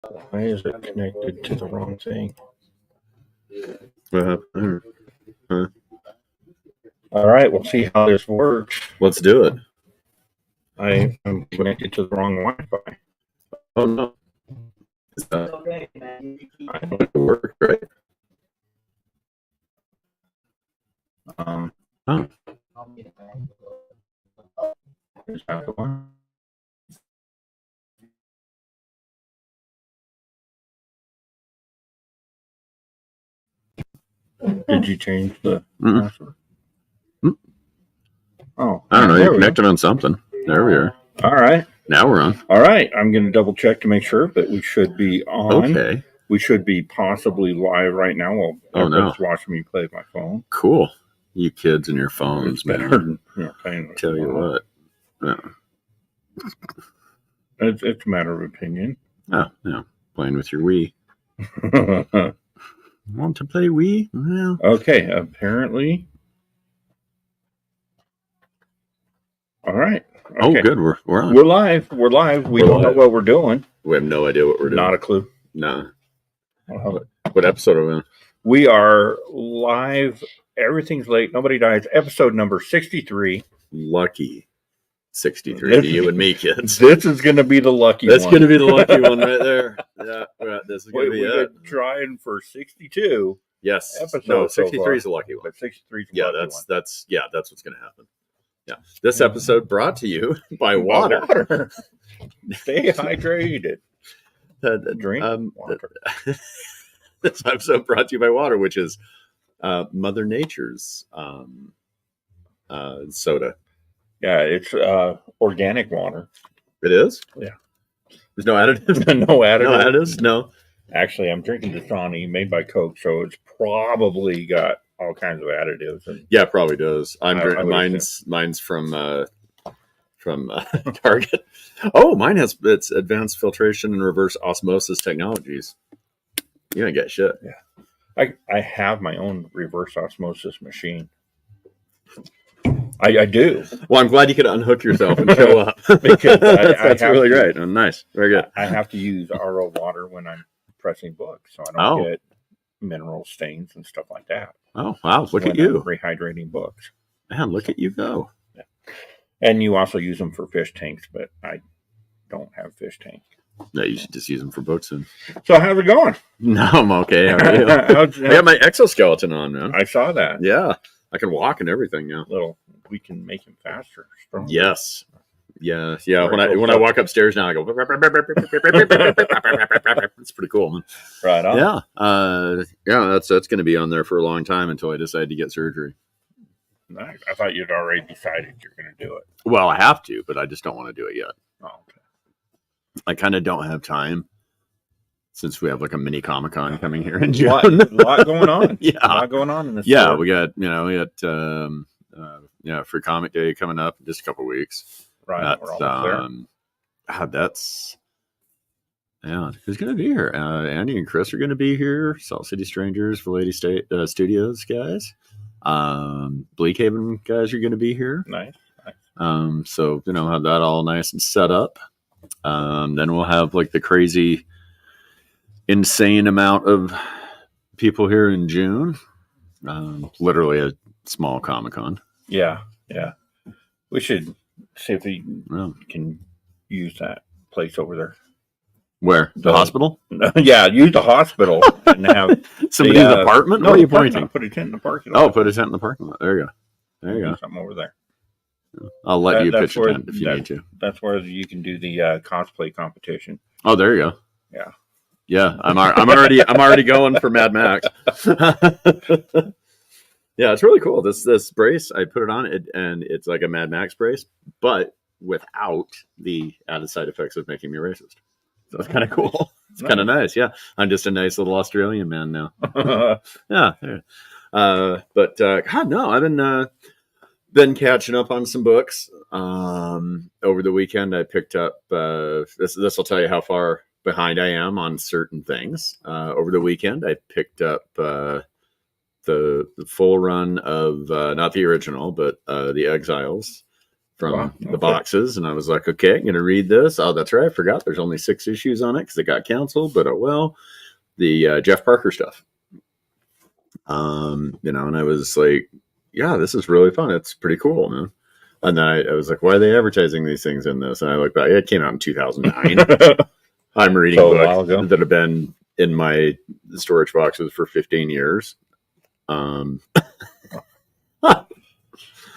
Why is it connected to the wrong thing? What happened? Huh? All right, we'll see how this works. Let's do it. I'm connected to the wrong Wi-Fi. Oh no. Is that I don't work, right? Oh. Is that the one? Did you change the password? Oh, I don't know. You're connected on something. There we are. All right. Now we're on. All right. I'm going to double check to make sure, but we should be on. Okay. We should be possibly live right now while everybody's watching me play my phone. Cool. You kids and your phones, man. Tell you what. Yeah. It's a matter of opinion. Oh, yeah. Playing with your Wii. Want to play Wii? Well. Okay. Apparently. All right. Okay. Oh, good. We're on. We're live. We're live. We don't know what we're doing. We have no idea what we're doing. Not a clue. No. What episode are we on? We are live. Everything's late. Nobody dies. Episode number 63. Lucky 63. You and me, kids. This is going to be the lucky one. That's going to be the lucky one right there. Yeah. Right. This is going to be it. We've been trying for 62. Yes. Episodes. No, 63 is a lucky one. But 63 is a lucky one. That's what's going to happen. Yeah. This episode brought to you by water. Stay hydrated. Drink water. This episode brought to you by water, which is Mother Nature's soda. Yeah, it's organic water. It is? Yeah. There's no additives? No additives? No additives? No. Actually, I'm drinking Dasani made by Coke, so it's probably got all kinds of additives. And yeah, it probably does. Mine's from Target. Oh, mine has its advanced filtration and reverse osmosis technologies. You ain't get shit. Yeah, I have my own reverse osmosis machine. I do. Well, I'm glad you could unhook yourself and show up because that's really great. Oh, nice, very good. I have to use RO water when I'm pressing books, so I don't get mineral stains and stuff like that. Oh wow! Look at you rehydrating books. Man, look at you go. Yeah. And you also use them for fish tanks, but I don't have fish tanks. Yeah, you should just use them for books. So how's it going? No, I'm okay. How are you? I got my exoskeleton on, man. I saw that. Yeah, I can walk and everything now. We can make him faster. Stronger. Yes. Yeah. When I walk upstairs now, I go. It's pretty cool, man. Right on. Yeah. That's going to be on there for a long time until I decide to get surgery. Nice. I thought you'd already decided you're going to do it. Well, I have to, but I just don't want to do it yet. Oh, okay. I kind of don't have time since we have like a mini Comic-Con coming here in June. A lot going on. Yeah. A lot going on in this. Yeah. We got Free Comic Day coming up in just a couple of weeks. Right. We're almost there. That's who's going to be here? Andy and Chris are going to be here. Salt City Strangers, Valady State Studios guys. Bleakhaven guys are going to be here. Nice. So have that all nice and set up. Then we'll have like the crazy, insane amount of people here in June. Literally a small Comic-Con. Yeah. We should see if we can use that place over there. Where? The hospital? Yeah, use the hospital and have somebody's apartment? No, you're pointing. Put a tent in the parking lot. Oh, put a tent in the parking lot. There you go. Something over there. I'll let you pitch a tent if you need to. That's where you can do the cosplay competition. Oh, there you go. Yeah. Yeah, I'm already going for Mad Max. Yeah, it's really cool. This brace, I put it on it, and it's like a Mad Max brace, but without the added side effects of making me racist. So it's kind of cool. It's kind of nice. Yeah, I'm just a nice little Australian man now. Yeah. But God, no, I've been catching up on some books. Over the weekend, I picked up. This will tell you how far behind I am on certain things. Over the weekend, I picked up the full run of not the original, but the Exiles from Wow, the okay. boxes, and I was like, okay, I'm going to read this. Oh, that's right, I forgot. There's only 6 issues on it because it got canceled. But the Jeff Parker stuff. And I was like, yeah, this is really fun. It's pretty cool, man. And then I was like, why are they advertising these things in this? And I look back, it came out in 2009. I'm reading So a while ago. books that have been in my storage boxes for 15 years.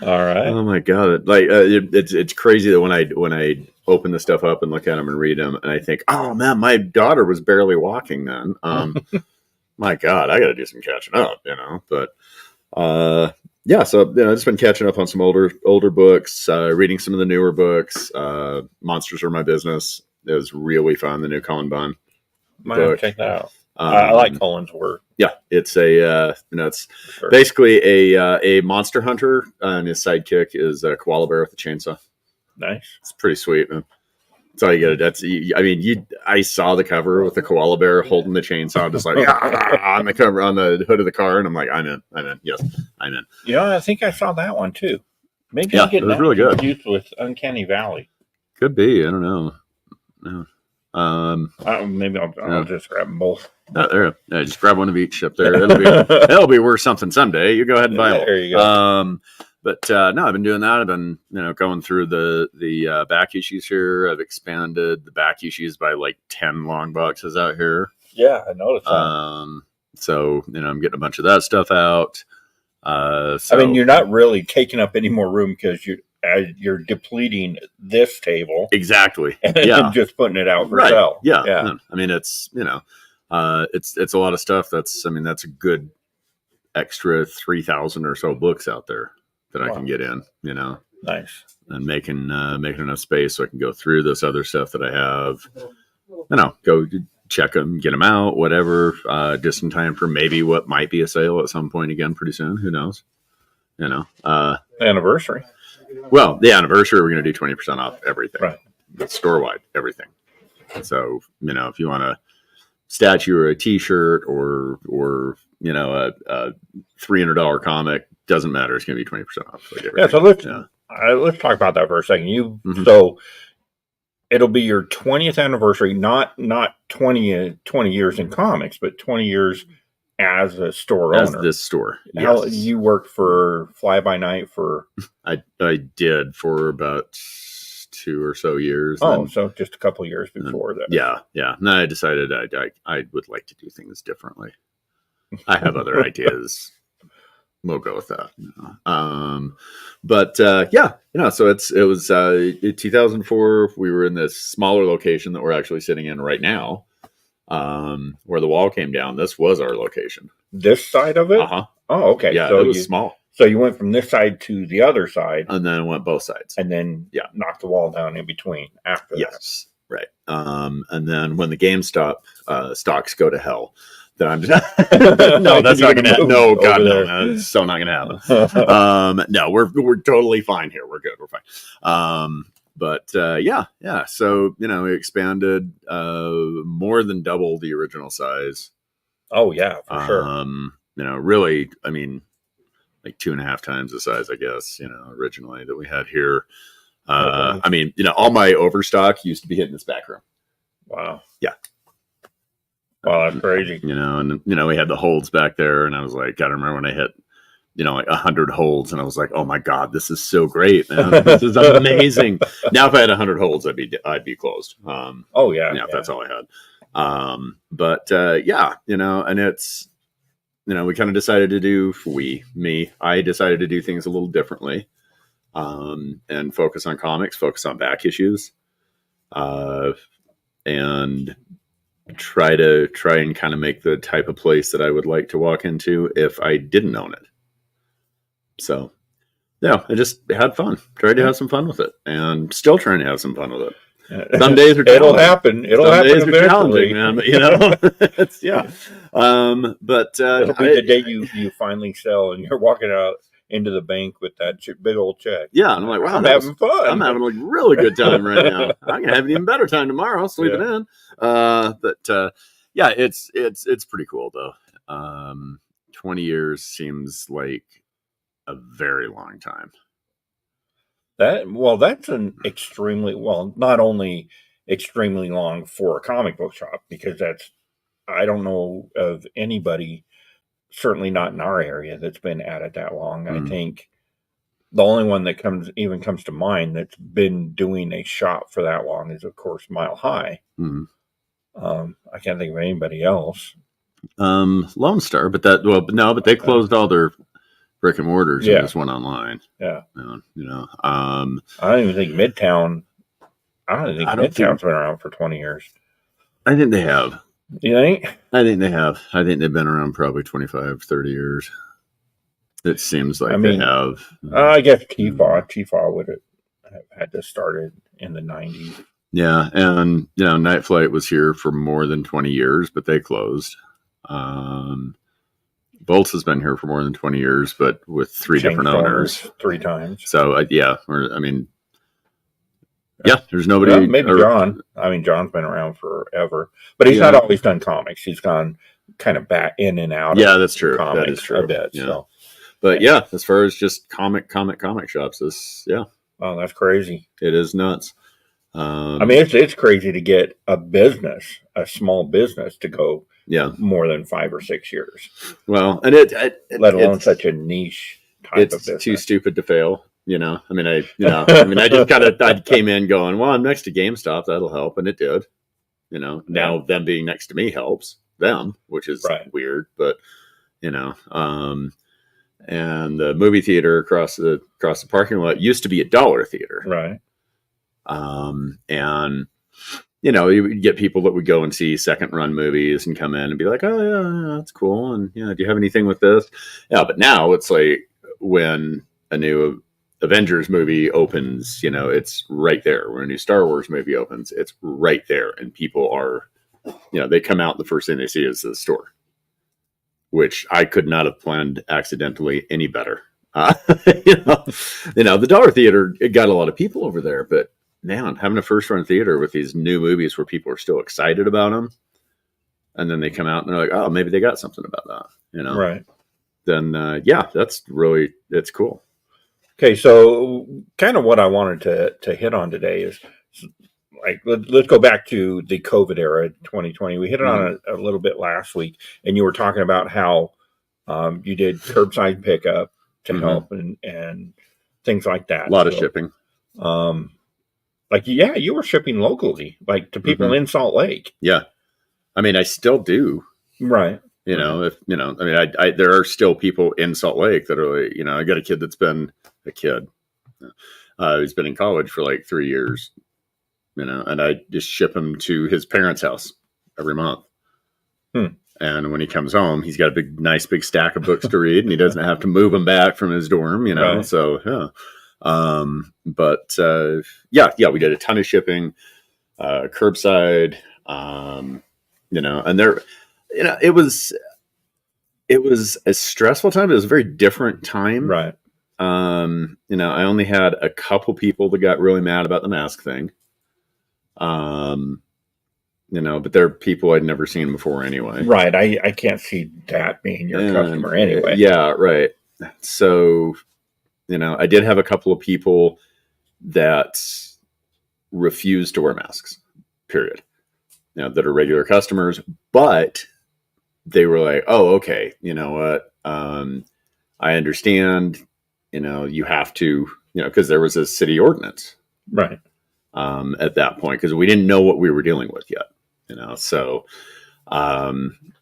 All right. Oh my god! It's crazy that when I open the stuff up and look at them and read them, and I think, oh man, my daughter was barely walking then. My god, I got to do some catching up, But yeah, so I've just been catching up on some older books, reading some of the newer books. Monsters Are My Business. It was really fun. The new Colin Bunn Might have to book. check that out. I like Colin's work. Yeah, it's it's Sure. basically a monster hunter, and his sidekick is a koala bear with a chainsaw. Nice. It's pretty sweet, man. That's all you get. I saw the cover with the koala bear holding the chainsaw, just like on the cover on the hood of the car, and I'm like, I'm in. Yes, I'm in. I think I saw that one too. Maybe Yeah, I'm getting it was really good. confused with Uncanny Valley. Could be. I don't know. No. Maybe I'll just grab them both. There, just grab one of each up there. It'll be worth something someday. You go ahead and buy one. There you go. But no, I've been doing that. I've been going through the back issues here. I've expanded the back issues by like 10 long boxes out here. Yeah, I noticed that. So I'm getting a bunch of that stuff out. You're not really taking up any more room because you're depleting this table exactly, and yeah, just putting it out for right. sale. Yeah. It's it's a lot of stuff. That's a good extra 3,000 or so books out there that I can get in. Nice. And making enough space so I can go through this other stuff that I have. Go check them, get them out, whatever. Just in time for maybe what might be a sale at some point again pretty soon. Who knows? Anniversary. Well, the anniversary, we're going to do 20% off everything. Right. Store wide, everything. So, if you want a statue or a T-shirt or a $300 comic, doesn't matter. It's going to be 20% off. So let's talk about that for a second. So it'll be your 20th anniversary, not 20 years in comics, but 20 years as a store owner. As this store. Yes. You worked for Fly By Night for... I did for about 2 or so years. So just a couple of years before that. Yeah. And I decided I would like to do things differently. I have other ideas. We'll go with that. So it was 2004. We were in this smaller location that we're actually sitting in right now, where the wall came down. This was our location. This side of it? Uh-huh. Oh, okay. Yeah, so it was small. So you went from this side to the other side. And then it went both sides. And then knocked the wall down in between after that. Yes, right. And then when the GameStop stocks go to hell, then I'm just no, that's not going to happen. No, God, no, it's so not going to happen. No, we're totally fine here. We're good. We're fine. Yeah. So we expanded, more than double the original size. Oh yeah, for sure. Really, like 2.5 times the size, I guess. Originally that we had here. All my overstock used to be hitting this back room. Wow. Yeah. Wow, that's crazy. And we had the holds back there, and I was like, gotta remember when I hit, like 100 holds, and I was like, oh my God, this is so great, man. This is amazing. Now, if I had 100 holds, I'd be closed. If that's all I had. And it's, we kind of decided to do, I decided to do things a little differently, and focus on comics, focus on back issues, and try and kind of make the type of place that I would like to walk into if I didn't own it. So, I just had fun. Tried to have some fun with it, and still trying to have some fun with it. Some days are it'll happen. It'll happen eventually, man. But it's It'll be the day you finally sell and you're walking out into the bank with that big old check. Yeah, and I'm like, wow, I'm having fun. I'm having a really good time right now. I'm gonna have an even better time tomorrow, sleeping in. It's pretty cool though. 20 years seems like a very long time. That's an extremely not only extremely long for a comic book shop, because I don't know of anybody, certainly not in our area, that's been at it that long. I think the only one that comes to mind that's been doing a shop for that long is, of course, Mile High. I can't think of anybody else. Lone Star, but they closed all their brick and mortars and just went online. Yeah. I don't even think Midtown. Midtown's been around for 20 years. I think they have. You think? I think they have. I think they've been around probably 25, 30 years. It seems like they have. I guess Tifa would have had to started in the 90s. Yeah, and Night Flight was here for more than 20 years, but they closed. Bolts has been here for more than 20 years, but with three different owners. 3 times. So, there's nobody. Maybe John. John's been around forever, but he's not always done comics. He's gone kind of back in and out. Yeah, that's true. That is true. A bit. Yeah. So. But as far as just comic shops, Oh, that's crazy. It is nuts. It's crazy to get a small business to go more than 5 or 6 years. Well, and let alone such a niche type of business. It's too stupid to fail. I just I came in going, well, I'm next to GameStop, that'll help, and it did. Now them being next to me helps them, which is weird, but and the movie theater across the parking lot used to be a dollar theater, right? And you would get people that would go and see second run movies and come in and be like, oh yeah, that's cool, and do you have anything with this? Yeah, but now it's like when a new Avengers movie opens, it's right there. When a new Star Wars movie opens, it's right there, and people are, they come out, the first thing they see is the store, which I could not have planned accidentally any better. The dollar theater, it got a lot of people over there, but man, having a first run theater with these new movies where people are still excited about them, and then they come out and they're like, oh, maybe they got something about that, right? Then it's cool. Okay, so kind of what I wanted to hit on today is, like, let's go back to the COVID era, 2020. We hit it on a little bit last week, and you were talking about how you did curbside pickup to help and things like that. A lot of shipping. You were shipping locally, like to people in Salt Lake. Yeah, I still do. Right. There are still people in Salt Lake that are like, I got a kid that's been a kid. He's been in college for like 3 years, and I just ship him to his parents' house every month. And when he comes home, he's got a nice big stack of books to read, and he doesn't have to move them back from his dorm, Right. So, we did a ton of shipping, curbside, and there, it was a stressful time. It was a very different time. Right. I only had a couple people that got really mad about the mask thing. But they're people I'd never seen before anyway. Right. I can't see that being your customer anyway. Yeah, right. So, I did have a couple of people that refused to wear masks, period. That are regular customers, but they were like, oh, okay, you know what? I understand, you have to, because there was a city ordinance. Right. At that point, because we didn't know what we were dealing with yet, so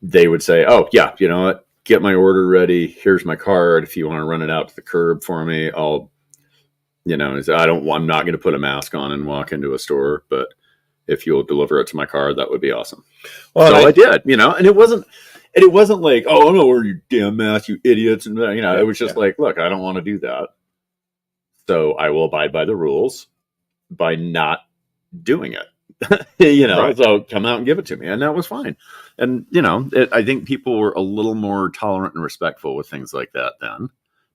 they would say, oh yeah, you know what, get my order ready, here's my card, if you want to run it out to the curb for me, I'm not going to put a mask on and walk into a store, but if you'll deliver it to my car, that would be awesome. Well, so I did, and it wasn't like, oh, I'm not wearing your damn mask, you idiots, and it was just like, look, I don't want to do that, so I will abide by the rules by not doing it. Right. So come out and give it to me, and that was fine. And I think people were a little more tolerant and respectful with things like that then,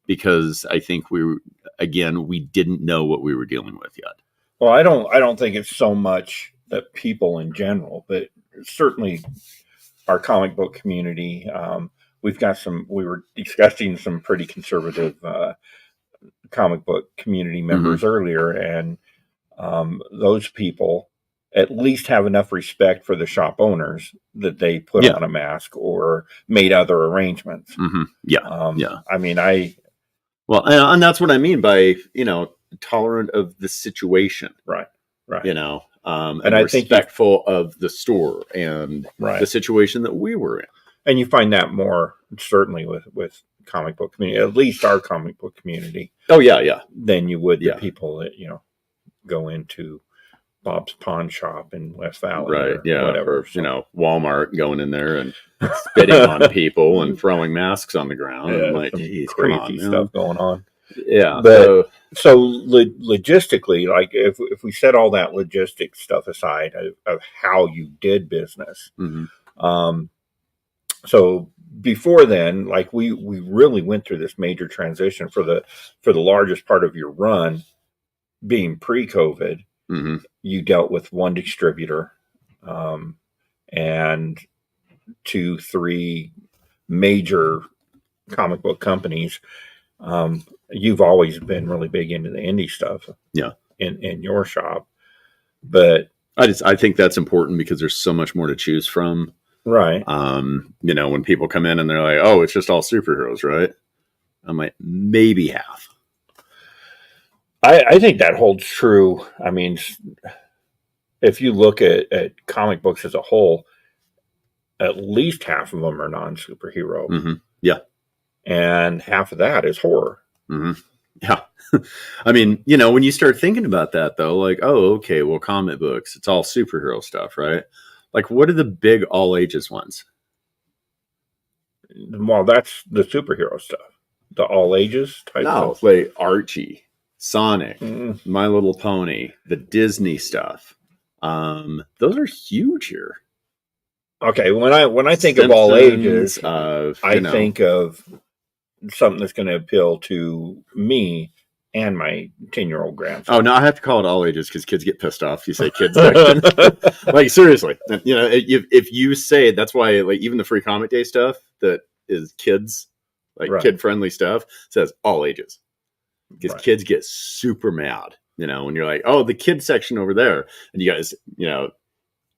because I think we didn't know what we were dealing with yet. Well, I don't think it's so much that people in general, but certainly our comic book community. We were discussing some pretty conservative comic book community members earlier, and those people at least have enough respect for the shop owners that they put on a mask or made other arrangements. I mean, well, and that's what I mean by, tolerant of the situation. Right. And I respectful of the store and the situation that we were in. And you find that more certainly with comic book community, at least our comic book community. Oh yeah. Than you would the people that, go into Bob's Pawn Shop in West Valley. Right. Yeah. Whatever. Or, Walmart going in there and spitting on people and throwing masks on the ground. Yeah, I'm like, geez, crazy stuff going on. Yeah. But so logistically, like if we set all that logistics stuff aside of how you did business, so before then, like we really went through this major transition for the largest part of your run being pre-COVID. You dealt with one distributor, and 2-3 major comic book companies. You've always been really big into the indie stuff, in your shop, but I think that's important because there's so much more to choose from. Right. When people come in and they're like, "Oh, it's just all superheroes," right? I'm like, maybe half. I think that holds true. I mean, if you look at comic books as a whole, at least half of them are non-superhero. Yeah. And half of that is horror. Yeah. I mean, when you start thinking about that, though, like, oh, okay, well, comic books, it's all superhero stuff, right? Like, what are the big all ages ones? Well, that's the superhero stuff. The all ages type stuff. Like Archie, Sonic, My Little Pony, the Disney stuff. Those are huge here. Okay, when I think Simpsons, of all ages, I think of something that's going to appeal to me and my 10-year-old grandson. Oh no, I have to call it all ages because kids get pissed off. You say kids section, like seriously. If you say that's why, like even the free comic day stuff that is kids, like kid friendly stuff, says all ages because kids get super mad. When you're like, oh, the kid section over there, and you guys,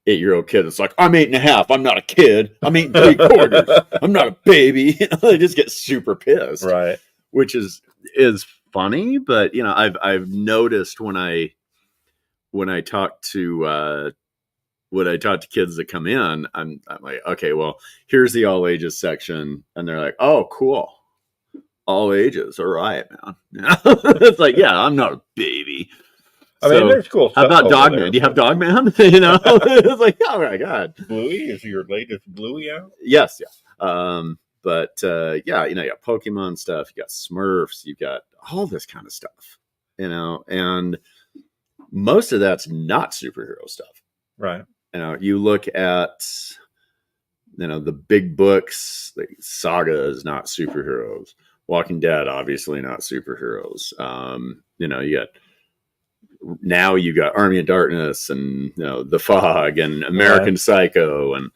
8-year-old kid, it's like, I'm 8.5. I'm not a kid. I'm 8 3/4. I'm not a baby. They just get super pissed, right? Which is funny, but I've noticed when I talk to kids that come in, I'm like, okay, well, here's the all ages section, and they're like, oh, cool, all ages, all right, man. It's like, yeah, I'm not a baby. I mean, there's cool stuff. How about Dogman? Do you have Dogman? It's like, oh my god, Bluey is your latest Bluey out? Yes, yeah. But you got Pokemon stuff, you got Smurfs, you got all this kind of stuff, and most of that's not superhero stuff, right? You look at the big books, like Saga is not superheroes. Walking Dead, obviously not superheroes. You got Army of Darkness and The Fog and American Psycho and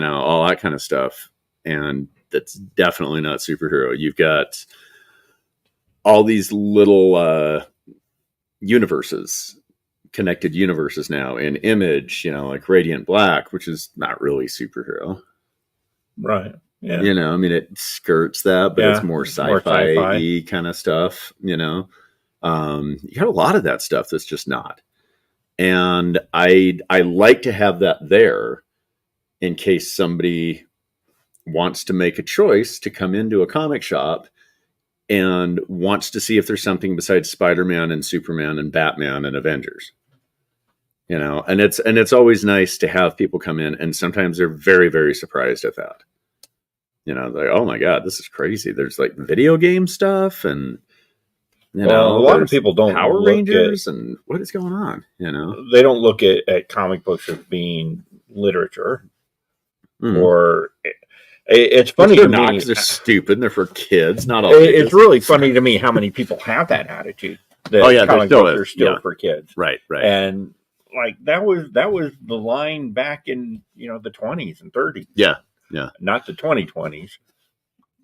all that kind of stuff, and that's definitely not superhero. You've got all these little connected universes now in Image, like Radiant Black, which is not really superhero, right? Yeah, it skirts that, but it's more sci-fi kind of stuff. You got a lot of that stuff that's just not. And I like to have that there in case somebody wants to make a choice to come into a comic shop and wants to see if there's something besides Spider-Man and Superman and Batman and Avengers. And it's always nice to have people come in, and sometimes they're very, very surprised at that. Like, oh my God, this is crazy. There's like video game stuff and a lot of people don't Power Rangers and what is going on? They don't look at comic books as being literature, or it's funny to me. They're stupid. They're for kids. Not all. It's really funny to me how many people have that attitude. That comic books are still for kids, right? And like that was the line back in the 20s and 30s. Yeah. Not the 2020s.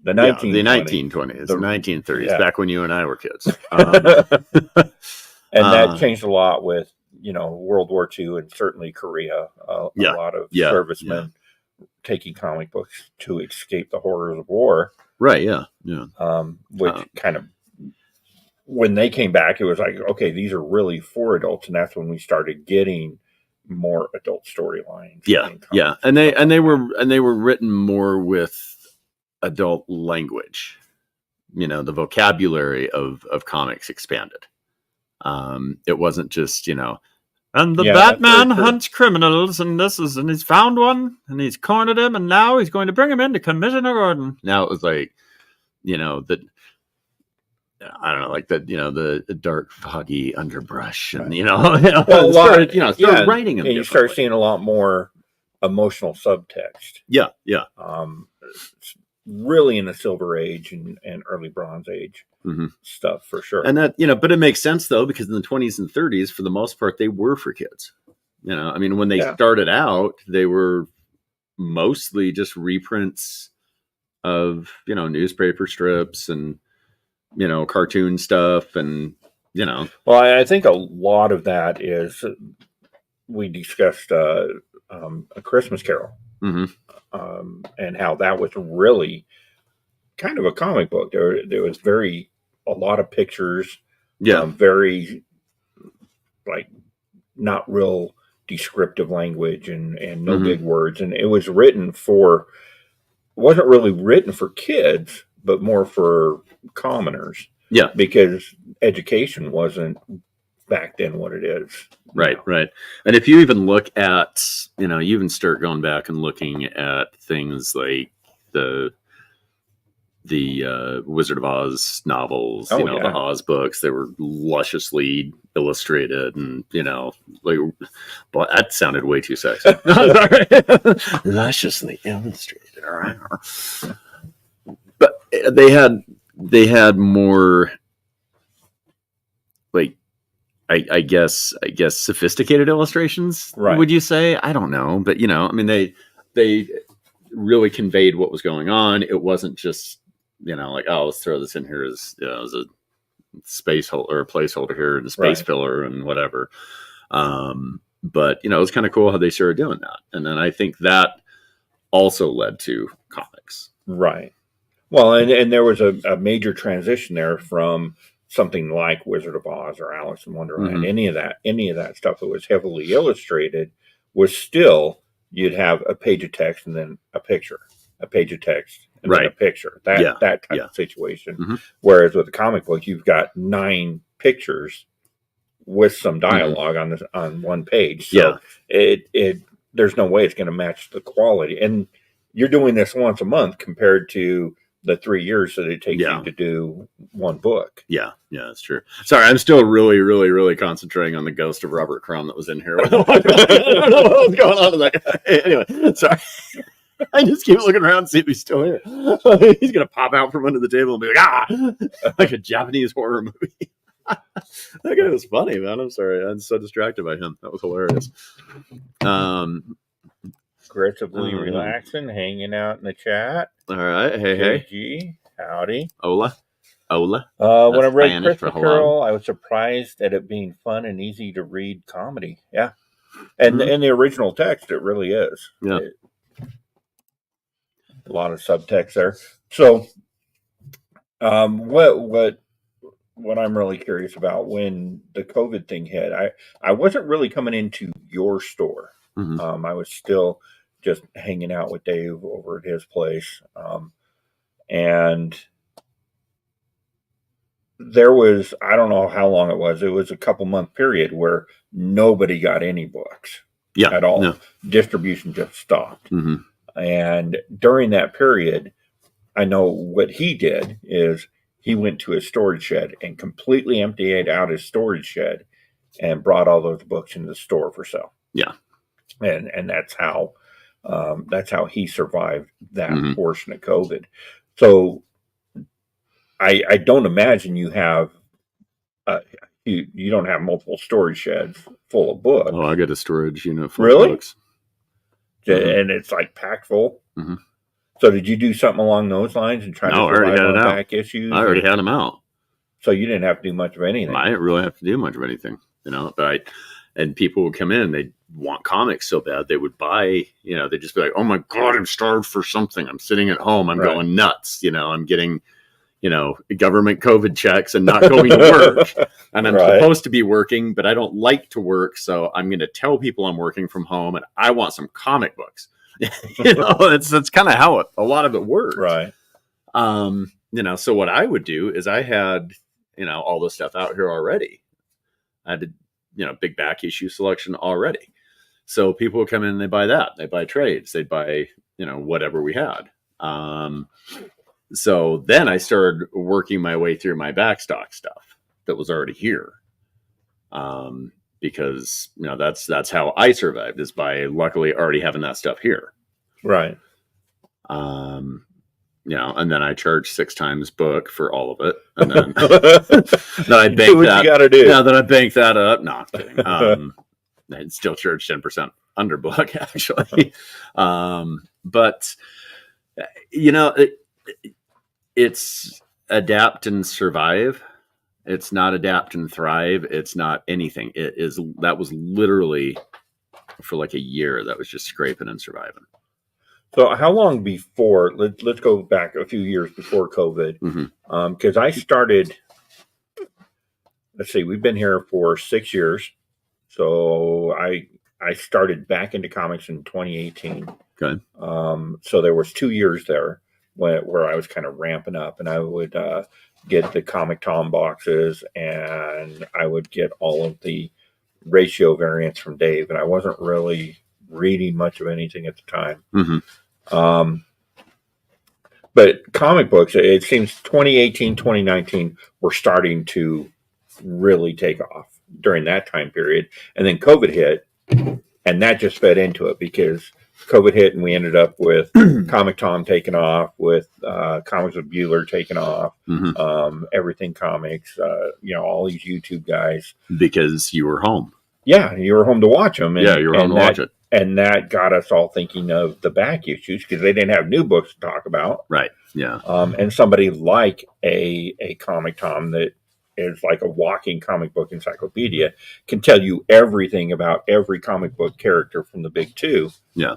The the 1920s. 1920s, The- the 1930s, yeah. back when you and I were kids. And that changed a lot with, World War II and certainly Korea. A Yeah, lot of yeah, servicemen taking comic books to escape the horrors of war. right. Yeah. Which kind of, when they came back, it was like, okay, these are really for adults, and that's when we started getting more adult storylines. Yeah, and they were written more with adult language. The vocabulary of comics expanded. It wasn't just and the Batman hunts criminals, and he's found one, and he's cornered him, and now he's going to bring him in to Commissioner Gordon. Now it was like, that I don't know, like the dark, foggy underbrush, and start writing them. And you start seeing a lot more emotional subtext. Yeah. Really in the Silver Age and early Bronze Age stuff for sure. And that, but it makes sense though, because in the 20s and 30s, for the most part, they were for kids. When they started out, they were mostly just reprints of, newspaper strips and, cartoon stuff. And, well, I think a lot of that is, we discussed A Christmas Carol. And how that was really kind of a comic book. There was a lot of pictures. Very like not real descriptive language and no big words. And it was wasn't really written for kids, but more for commoners. Yeah. Because education wasn't back then what it is. Right. And if you even look at, you even start going back and looking at things like the Wizard of Oz novels, the Oz books, they were lusciously illustrated, and but that sounded way too sexy. Lusciously illustrated, all right. But they had more, like, I guess sophisticated illustrations. Right. Would you say? I don't know, but they really conveyed what was going on. It wasn't just like, oh, let's throw this in here as a space holder or a placeholder here and a space filler and whatever. But it was kind of cool how they started doing that, and then I think that also led to comics. Right. Well, and there was a major transition there from something like Wizard of Oz or Alice in Wonderland. Any of that stuff that was heavily illustrated was still, you'd have a page of text and then a picture, a page of text and then a picture. That type of situation. Whereas with the comic book, you've got 9 pictures with some dialogue on one page. So there's no way it's going to match the quality. And you're doing this once a month compared to the 3 years that it takes you to do one book. Yeah, that's true. Sorry, I'm still really, really, really concentrating on the ghost of Robert Crumb that was in here. I don't know what was going on with that guy. Anyway, sorry. I just keep looking around and see if he's still here. He's going to pop out from under the table and be like, like a Japanese horror movie. That guy was funny, man. I'm sorry. I'm so distracted by him. That was hilarious. Aggressively relaxing, hanging out in the chat. All right. Hey. Howdy. Hola. When I read Spanish Christmas Carol, I was surprised at it being fun and easy to read comedy. Yeah. And in the original text, it really is. Yeah. A lot of subtext there. So, what I'm really curious about, when the COVID thing hit, I wasn't really coming into your store. I was still just hanging out with Dave over at his place. And there was, I don't know how long it was a couple month period where nobody got any books at all. No. Distribution just stopped. And during that period, I know what he did is he went to his storage shed and completely emptied out his storage shed and brought all those books into the store for sale. Yeah. And that's how he survived that portion of COVID. So I don't imagine you have you don't have multiple storage sheds full of books. Oh, I got a storage unit full of books. And it's like packed full. So did you do something along those lines and try No, I to already survive had on it out. back issues? I already had them out. So you didn't have to do much of anything. I didn't really have to do much of anything, and people would come in, they'd want comics so bad, they would buy, they'd just be like, oh my God, I'm starved for something. I'm sitting at home. I'm going nuts. I'm getting, government COVID checks and not going to work. And I'm supposed to be working, but I don't like to work. So I'm going to tell people I'm working from home and I want some comic books. That's kind of how a lot of it works. Right. So what I would do is I had, all this stuff out here already. I had big back issue selection already. So people would come in and they buy that. They buy trades. They buy, whatever we had. So then I started working my way through my backstock stuff that was already here. Because, that's how I survived, is by luckily already having that stuff here. Right. And then I charged 6 times book for all of it. And then, then I banked that. You gotta do. Yeah, then I banked that up. No, I'm kidding. I'd still charge 10% under book, actually. But it's adapt and survive. It's not adapt and thrive. It's not anything. That was literally for like a year. That was just scraping and surviving. So how long before, let's go back a few years before COVID. Because I started, let's see, we've been here for 6 years. So I started back into comics in 2018. Okay. So there was 2 years there where I was kind of ramping up, and I would get the Comic Tom boxes, and I would get all of the ratio variants from Dave, and I wasn't really reading much of anything at the time. But comic books, it seems 2018, 2019 were starting to really take off during that time period. And then COVID hit, and that just fed into it, because COVID hit and we ended up with Comic Tom taking off, with Comics with Bueller taking off, Everything Comics, all these YouTube guys. Because you were home. Yeah, you were home to watch them. And, you were home to watch it. And that got us all thinking of the back issues, because they didn't have new books to talk about. Right, yeah. And somebody like a Comic Tom that is like a walking comic book encyclopedia can tell you everything about every comic book character from the big two. Yeah.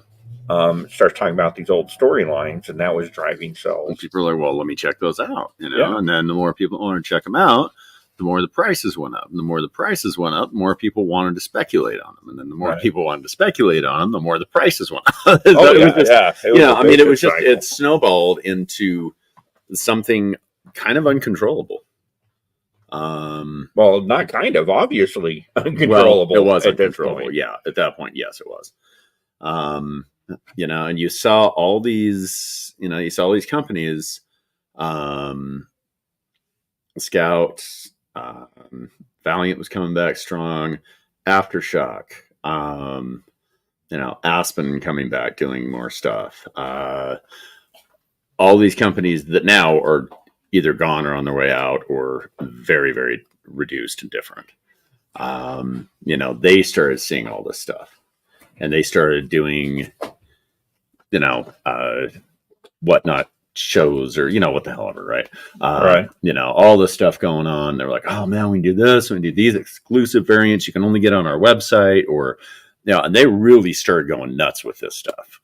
Starts talking about these old storylines, and that was driving sales. And people are like, well, let me check those out. And then the more people want to check them out, the more the prices went up. And the more the prices went up, the more people wanted to speculate on them. And then the more people wanted to speculate on them, the more the prices went up. It snowballed into something kind of uncontrollable. Well, not kind of, obviously uncontrollable. Well, it was uncontrollable. Yeah, at that point, yes, it was. And you saw all these, companies, Scout, Valiant was coming back strong, Aftershock, Aspen coming back doing more stuff. All these companies that now are either gone or on their way out, or very, very reduced and different. They started seeing all this stuff, and they started doing, whatnot shows, or what the hell ever, right? All this stuff going on. They're like, oh man, we can do this, we can do these exclusive variants you can only get on our website, or and they really started going nuts with this stuff.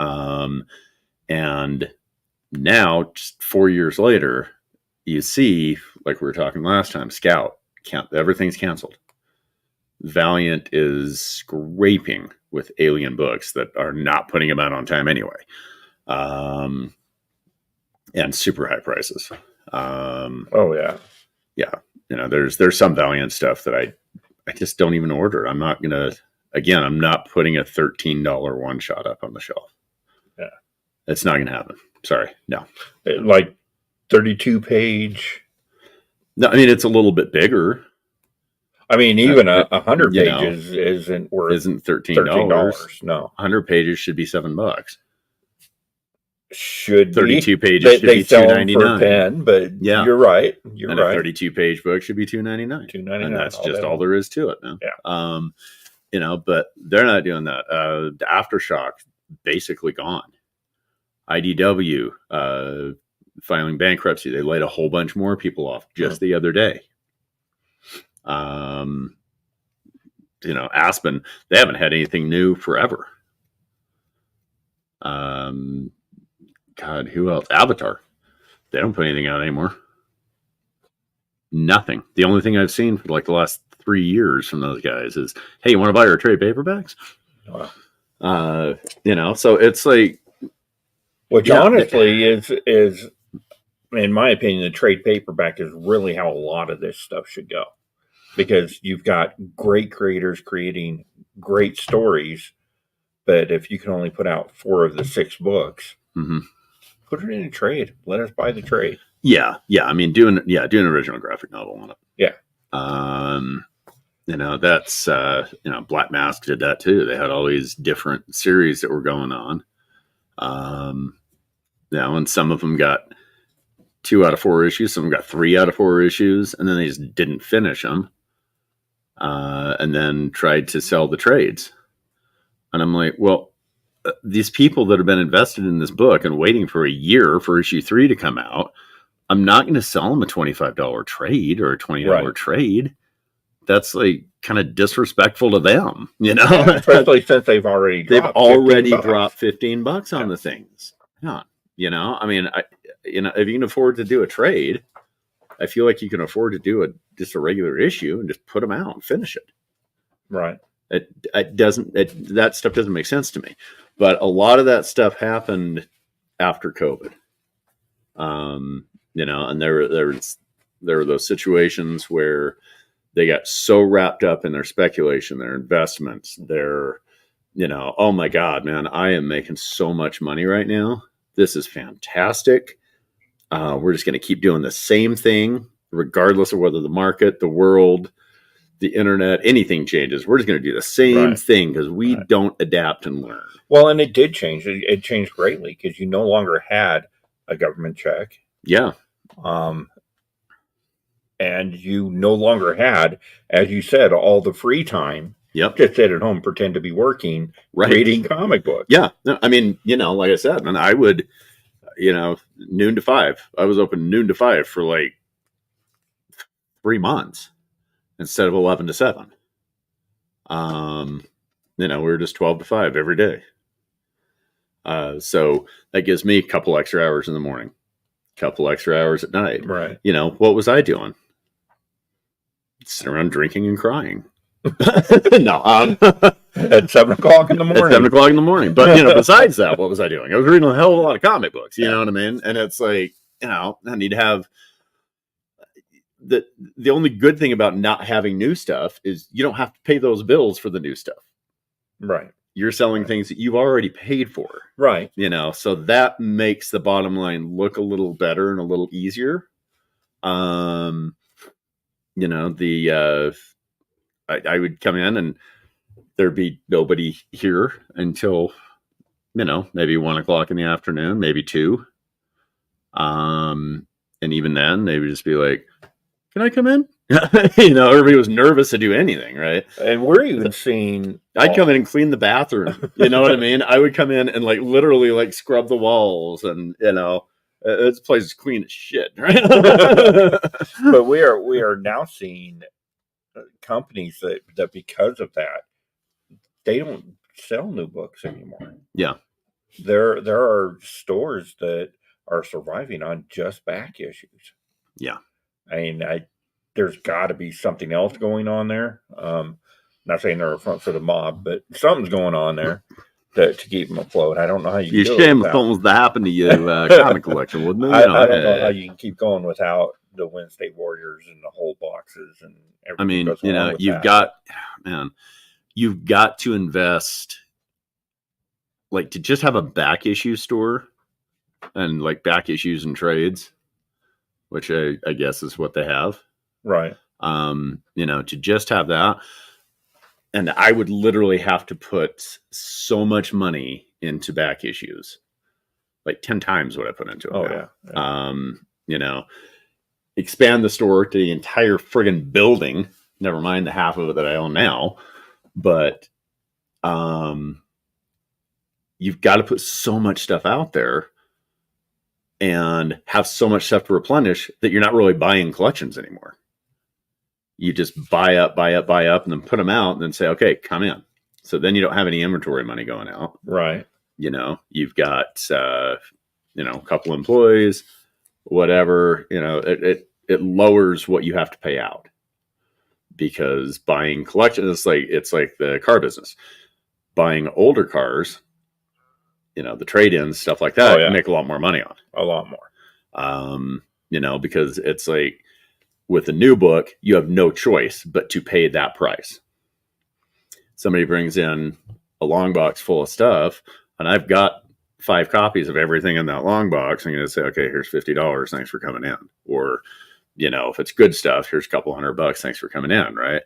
And now, just 4 years later, you see, like we were talking last time, Scout, everything's canceled. Valiant is scraping with Alien books that are not putting them out on time anyway. And super high prices. Yeah. There's some Valiant stuff that I just don't even order. I'm not putting a $13 one shot up on the shelf. Yeah. It's not going to happen. Sorry. No. Like 32 page. No, I mean, it's a little bit bigger. I mean, even 100 pages isn't $13. No. 100 pages should be $7. Should 32 pages should be $2.99 for a pen, but you're right. You're and right. A 32 page book should be $2.99. And that's just all there is to it, man. Yeah. But they're not doing that. The Aftershock basically gone. IDW filing bankruptcy. They laid a whole bunch more people off just the other day. Aspen, they haven't had anything new forever. God, who else? Avatar. They don't put anything out anymore. Nothing. The only thing I've seen for like the last 3 years from those guys is, hey, you want to buy our trade paperbacks? Wow. So it's like, which honestly is, in my opinion, the trade paperback is really how a lot of this stuff should go, because you've got great creators creating great stories, but if you can only put out 4 of the 6 books, put it in a trade. Let us buy the trade. Yeah. I mean, do an original graphic novel on it. Yeah. That's Black Mask did that too. They had all these different series that were going on. And some of them got 2 out of 4 issues, some got 3 out of 4 issues, and then they just didn't finish them. And then tried to sell the trades. And I'm like, well, these people that have been invested in this book and waiting for a year for issue 3 to come out, I'm not going to sell them a $25 trade or a $20 trade. That's like kind of disrespectful to them, Yeah, especially since they've already dropped $15 on the things. Yeah. I mean, if you can afford to do a trade, I feel like you can afford to do just a regular issue and just put them out and finish it. Right. That stuff doesn't make sense to me. But a lot of that stuff happened after COVID. And there were those situations where they got so wrapped up in their speculation, their investments, oh my God, man, I am making so much money right now. This is fantastic. We're just going to keep doing the same thing, regardless of whether the market, the world, the internet, anything changes. We're just going to do the same thing because we don't adapt and learn. Well, and it did change. It changed greatly because you no longer had a government check. Yeah. And you no longer had, as you said, all the free time. Yep. To sit at home, pretend to be working, reading comic books. Yeah. No, I mean, like I said, man, I would, noon to 5. I was open noon to 5 for like 3 months instead of 11 to 7. We were just 12 to 5 every day. So that gives me a couple extra hours in the morning, a couple extra hours at night. Right. What was I doing? Sitting around drinking and crying. No, at 7 o'clock in the morning. At 7 o'clock in the morning. But besides that, what was I doing? I was reading a hell of a lot of comic books. You know what I mean? And it's like, I need to have the only good thing about not having new stuff is you don't have to pay those bills for the new stuff. Right. You're selling things that you've already paid for. Right. So that makes the bottom line look a little better and a little easier. I would come in and there'd be nobody here until, maybe 1 o'clock in the afternoon, maybe 2. And even then they would just be like, can I come in? Everybody was nervous to do anything. Right. And we're even seeing, I'd come in and clean the bathroom. You know what I mean? I would come in and literally scrub the walls and, this place is clean as shit. Right. But we are now seeing companies that because of that, they don't sell new books anymore. Yeah. There are stores that are surviving on just back issues. Yeah. I mean, there's got to be something else going on there. Not saying they're a front for the mob, but something's going on there to keep them afloat. I don't know how you do shame if something was to happen to you, comic collection, wouldn't it? I don't know how you can keep going without the Wednesday Warriors and the whole boxes and everything. I mean, you've got to invest, to just have a back issue store and back issues and trades, which I guess is what they have. Right. To just have that. And I would literally have to put so much money into back issues, 10 times what I put into it. Oh, yeah. Expand the store to the entire friggin' building. Never mind the half of it that I own now. But you've got to put so much stuff out there and have so much stuff to replenish that you're not really buying collections anymore. You just buy up, and then put them out and then say, okay, come in. So then you don't have any inventory money going out. Right. You've got, a couple employees, whatever, it lowers what you have to pay out, because buying collections, it's like the car business. Buying older cars, the trade-ins, stuff like that, you make a lot more money on. A lot more. Because it's like with a new book, you have no choice but to pay that price. Somebody brings in a long box full of stuff, and I've got 5 copies of everything in that long box. I'm going to say, okay, here's $50. Thanks for coming in. Or, if it's good stuff, here's a couple $100. Thanks for coming in. Right.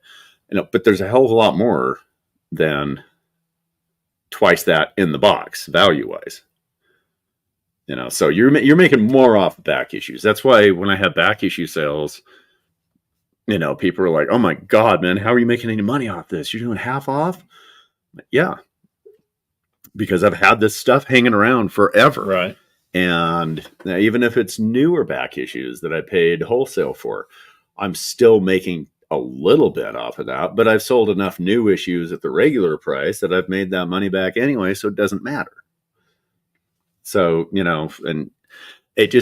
But there's a hell of a lot more than twice that in the box value wise. So you're making more off back issues. That's why when I have back issue sales, people are like, oh my God, man, how are you making any money off this? You're doing half off? Yeah. Because I've had this stuff hanging around forever. Right. And even if it's newer back issues that I paid wholesale for, I'm still making a little bit off of that, but I've sold enough new issues at the regular price that I've made that money back anyway, so it doesn't matter. So, and it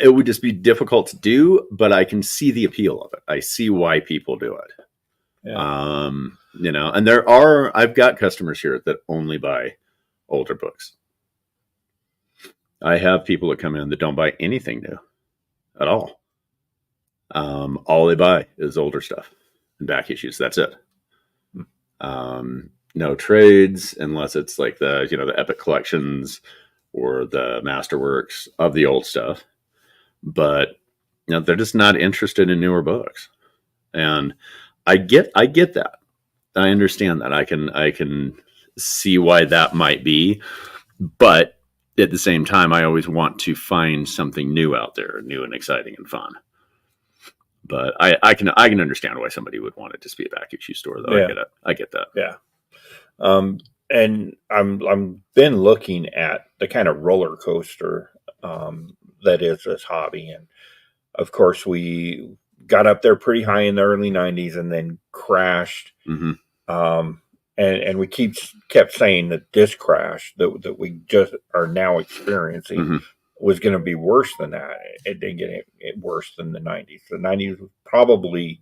would just be difficult to do, but I can see the appeal of it. I see why people do it. Yeah. And I've got customers here that only buy older books. I have people that come in that don't buy anything new at all. All they buy is older stuff and back issues. That's it. No trades unless it's like the Epic collections or the Masterworks of the old stuff. But they're just not interested in newer books. And I get that. I understand that. I can see why that might be, but at the same time, I always want to find something new out there, new and exciting and fun. But I can understand why somebody would want it to be a back issue store, though. Yeah. I get that. Yeah. And I'm been looking at the kind of roller coaster that is this hobby, and of course we got up there pretty high in the early '90s and then crashed. Mm-hmm. And we kept saying that this crash that we just are now experiencing Mm-hmm. was going to be worse than that. It didn't get worse than the '90s. The '90s was probably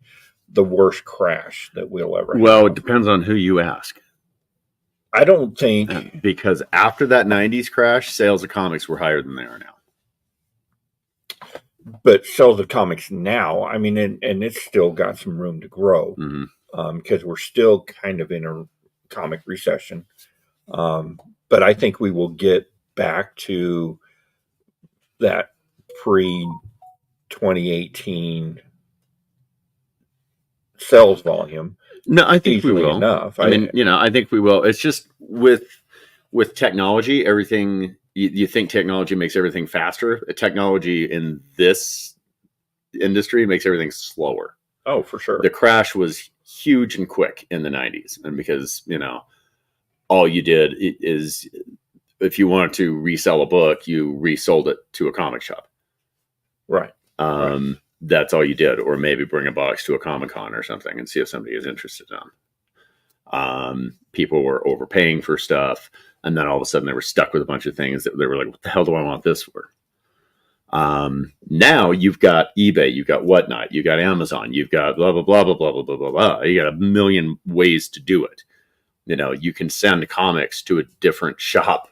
the worst crash that we'll ever have. Well, it depends on who you ask. I don't think, because after that '90s crash, sales of comics were higher than they are now. but sales of comics now, I mean, and it's still got some room to grow, because we're still kind of in a comic recession. But I think we will get back to that pre-2018 sales volume. No, I think we will. Enough. I mean, I think we will. It's just with technology, everything, you think technology makes everything faster. Technology in this industry makes everything slower. Oh, for sure. The crash was huge and quick in the 90s. And because, all you did is, if you wanted to resell a book, you resold it to a comic shop. Right. That's all you did. Or maybe bring a box to a Comic-Con or something and see if somebody is interested in them. People were overpaying for stuff. And then all of a sudden they were stuck with a bunch of things that they were like, what the hell do I want this for? Now you've got eBay, you've got Whatnot, you've got Amazon, you've got blah, blah, blah, blah, blah, blah, blah, blah, blah. You got a million ways to do it. You can send comics to a different shop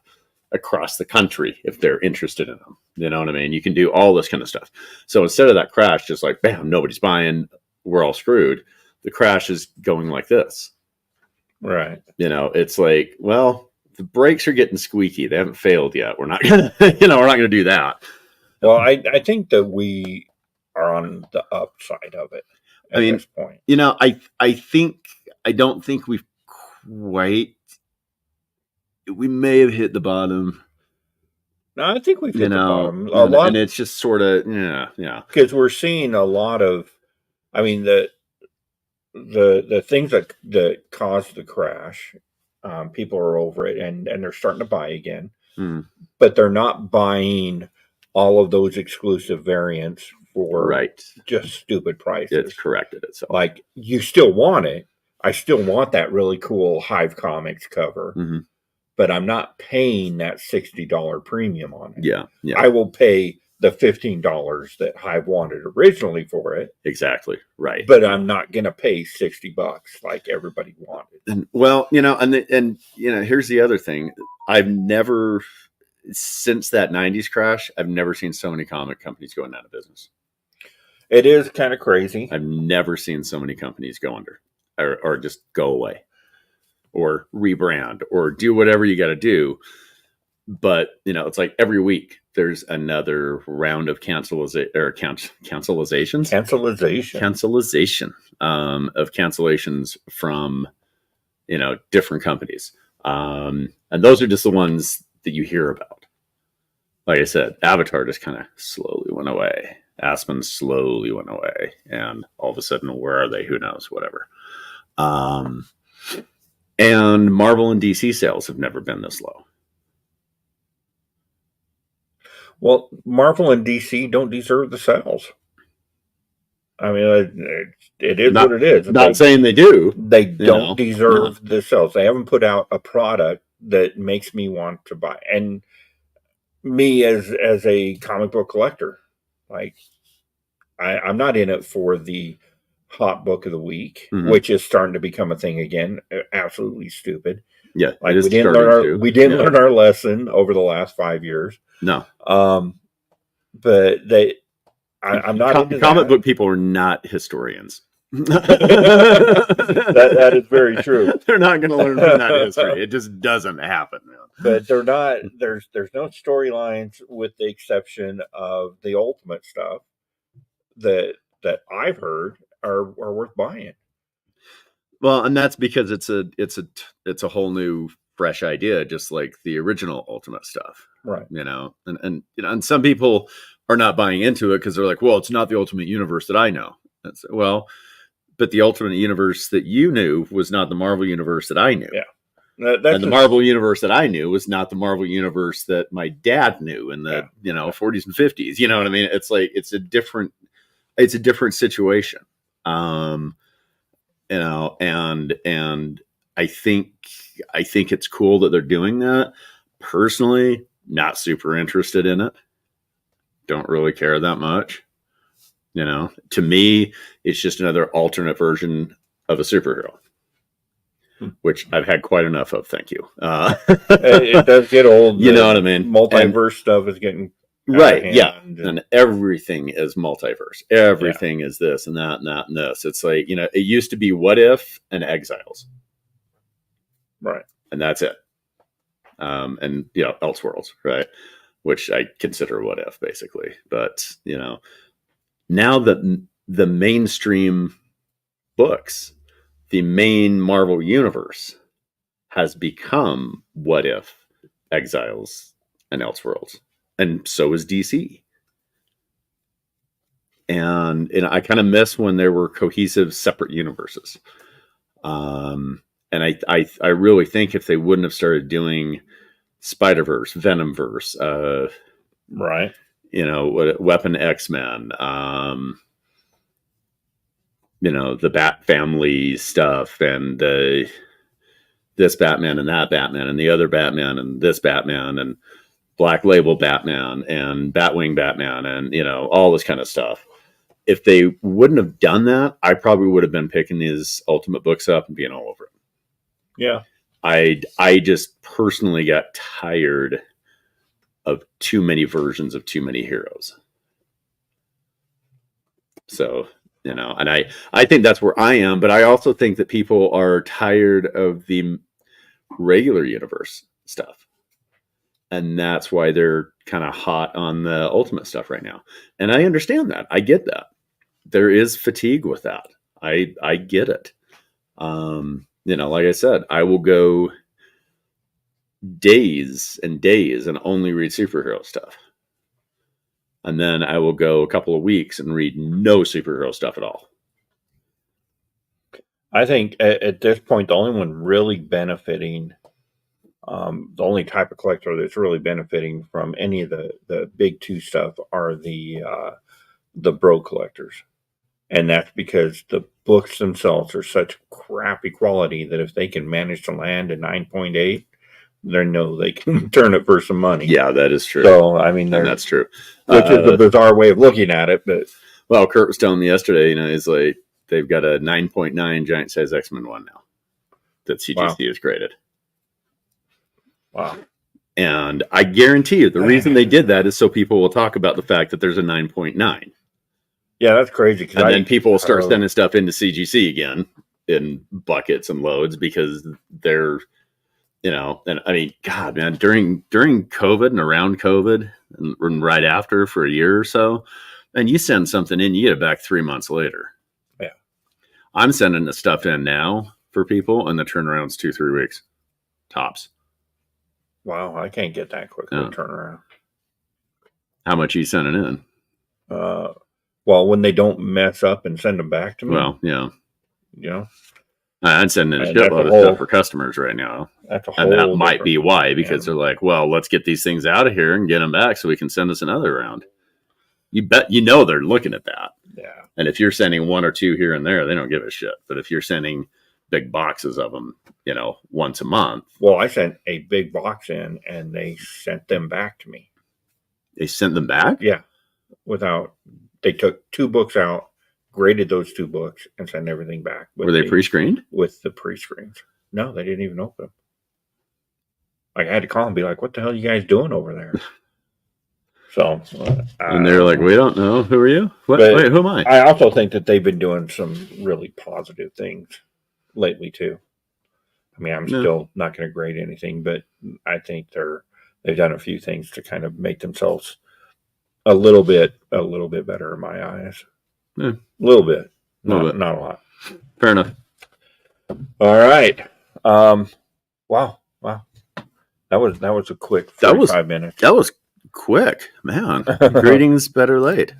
across the country if they're interested in them. You know what I mean? You can do all this kind of stuff. So instead of that crash, just like, bam, nobody's buying, we're all screwed. The crash is going like this. Right. It's like, well, the brakes are getting squeaky. They haven't failed yet. We're not gonna, we're not gonna do that. Well, I think that we are on the upside of it at this point. I don't think we've quite. We may have hit the bottom. No, I think we've hit the bottom. And it's just sort of, yeah. Because we're seeing a lot of, I mean, the things that caused the crash, people are over it and they're starting to buy again, but they're not buying all of those exclusive variants for Right. just stupid prices. It's corrected itself. Like, you still want it. I still want that really cool Hive Comics cover, but I'm not paying that $60 premium on it. Yeah. I will pay the $15 that Hive wanted originally for it. Exactly. Right. But I'm not going to pay $60 like everybody wanted. And, well, and here's the other thing. I've never, since that 90s crash, I've never seen so many comic companies going out of business. It is kind of crazy. I've never seen so many companies go under or just go away or rebrand or do whatever you got to do. But, it's like every week there's another round of cancellation of cancellations from, different companies. And those are just the ones that you hear about. Like I said, Avatar just kind of slowly went away. Aspen slowly went away. And all of a sudden, where are they? Who knows? Whatever. And Marvel and DC sales have never been this low. Well, Marvel and DC don't deserve the sales. I mean, it is what it is. Not saying they do. They don't deserve the sales. They haven't put out a product that makes me want to buy. And me as a comic book collector, like, I'm not in it for the hot book of the week, which is starting to become a thing again. Absolutely stupid. Yeah, like we didn't learn our lesson over the last 5 years. No. But I'm not into comic book people are not historians. that is very true. They're not going to learn from that history. It just doesn't happen, man. But they're not. There's no storylines, with the exception of the Ultimate stuff that I've heard are worth buying. Well, and that's because it's a whole new, fresh idea, just like the original Ultimate stuff, right? And some people are not buying into it because they're like, well, it's not the Ultimate Universe that I know. That's, well, but the Ultimate Universe that you knew was not the Marvel Universe that I knew. Yeah. And the Marvel Universe that I knew was not the Marvel Universe that my dad knew in the 40s and 50s. You know what I mean? It's like it's a different situation. And I think it's cool that they're doing that. Personally, not super interested in it. Don't really care that much. To me, it's just another alternate version of a superhero, which I've had quite enough of. Thank you. It does get old. You know what I mean? Multiverse stuff is getting right. Yeah. And everything is multiverse. Everything is this and that and that and this. It's like, it used to be What If and Exiles. Right. And that's it. And Elseworlds, right? Which I consider What If, basically. But, now that the mainstream books, the main Marvel universe has become What If, Exiles, and Elseworlds. And so is DC. And I kind of miss when there were cohesive, separate universes. And I really think if they wouldn't have started doing Spider-Verse, Venomverse, right, Weapon X-Men, the Bat Family stuff, and this Batman and that Batman and the other Batman and this Batman and Black Label Batman and Batwing Batman and all this kind of stuff. If they wouldn't have done that, I probably would have been picking these Ultimate books up and being all over it. Yeah. I just personally got tired of too many versions of too many heroes. So, and I think that's where I am, but I also think that people are tired of the regular universe stuff. And that's why they're kind of hot on the Ultimate stuff right now. And I understand that. I get that. There is fatigue with that. I get it. Like I said, I will go days and days and only read superhero stuff. And then I will go a couple of weeks and read no superhero stuff at all. I think at this point, the only one really benefiting The only type of collector that's really benefiting from any of the big two stuff are the bro collectors. And that's because the books themselves are such crappy quality that if they can manage to land a 9.8, they know they can turn it for some money. Yeah, that is true. So, I mean, that's true. Which is a bizarre way of looking at it. But well, Kurt was telling me yesterday, he's like, they've got a 9.9 giant size X-Men one now that CGC has graded. Wow. And I guarantee you, the reason they did that is so people will talk about the fact that there's a 9.9. Yeah, that's crazy. And then people will start sending stuff into CGC again in buckets and loads because they're, and I mean, God, man, during COVID and around COVID and right after for a year or so, and you send something in, you get it back 3 months later. Yeah. I'm sending the stuff in now for people, and the turnaround's 2-3 weeks tops. Wow, I can't get that quick of a turnaround. How much are you sending in? Well, when they don't mess up and send them back to me. Well, yeah. I'm sending a shitload of stuff for customers right now. That's a whole and that might be why, because they're like, well, let's get these things out of here and get them back so we can send us another round. You bet they're looking at that. Yeah. And if you're sending one or two here and there, they don't give a shit. But if you're sending big boxes of them, once a month. Well, I sent a big box in and they sent them back to me. They sent them back? Yeah. They took 2 books out, graded those 2 books, and sent everything back. Were they pre-screened? With the pre-screens. No, they didn't even open them. Like, I had to call and be like, what the hell are you guys doing over there? So. And they're like, we don't know. Who are you? Wait, who am I? I also think that they've been doing some really positive things lately, too. I mean, I'm still not going to grade anything, but I think they've done a few things to kind of make themselves a little bit better in my eyes. Yeah. A little bit. Not a lot. Fair enough. All right. Wow. That was a quick 45 minutes. That was quick, man. Greetings better late.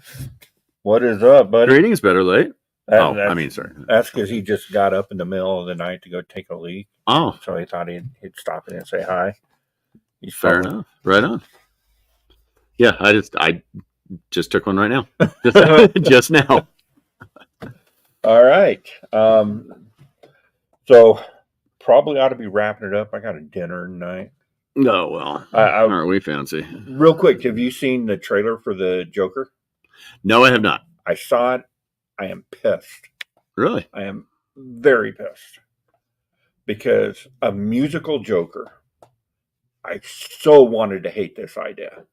What is up, buddy? Greetings better late. Sorry. That's because he just got up in the middle of the night to go take a leak. Oh. So he thought he'd stop in and say hi. He's fair enough. Right on. Yeah, I just took one right now. Just now. All right. So probably ought to be wrapping it up. I got a dinner tonight. No, well, aren't we fancy? Real quick, have you seen the trailer for the Joker? No, I have not. I saw it. I am pissed. Really? I am very pissed. Because a musical Joker, I so wanted to hate this idea.